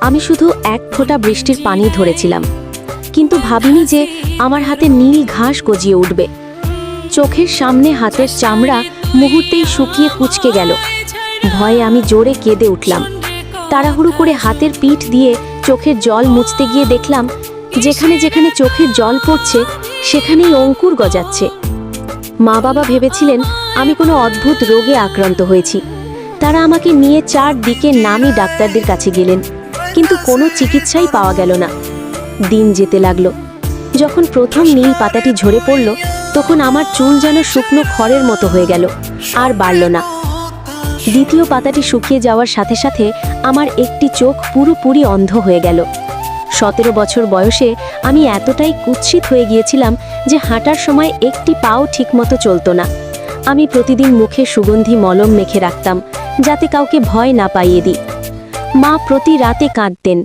আমি শুধু এক ফোঁটা বৃষ্টির পানি ধরেছিলাম, কিন্তু ভাবিনি যে আমার হাতে নীল ঘাস গজিয়ে উঠবে। চোখের সামনে হাতের চামড়া মুহূর্তেই শুকিয়ে কুঁচকে গেল। ভয়ে আমি জোরে কেঁদে উঠলাম। তাড়াহুড়ো করে হাতের পিঠ দিয়ে চোখের জল মুছতে গিয়ে দেখলাম, যেখানে যেখানে চোখের জল পড়ছে সেখানেই অঙ্কুর গজাচ্ছে। মা বাবা ভেবেছিলেন আমি কোনো অদ্ভুত রোগে আক্রান্ত হয়েছি। তারা আমাকে নিয়ে চারদিকে নামী ডাক্তারদের কাছে গেলেন, কিন্তু কোনো চিকিৎসাই পাওয়া গেল না। দিন যেতে লাগলো। যখন প্রথম নীল পাতাটি ঝরে পড়ল, তখন আমার চুল যেন শুকনো খড়ের মতো হয়ে গেল, আর বাড়ল না। দ্বিতীয় পাতাটি শুকিয়ে যাওয়ার সাথে সাথে আমার একটি চোখ পুরোপুরি অন্ধ হয়ে গেল। 17 বছর বয়সে আমি এতটাই কুৎসিত হয়ে গিয়েছিলাম যে হাঁটার সময় একটি পাও ঠিকমতো চলতো না। আমি প্রতিদিন মুখে সুগন্ধি মলম মেখে রাখতাম, যাতে কাউকে ভয় না পাইয়ে দিই। মা প্রতি রাতে কাঁদতেন,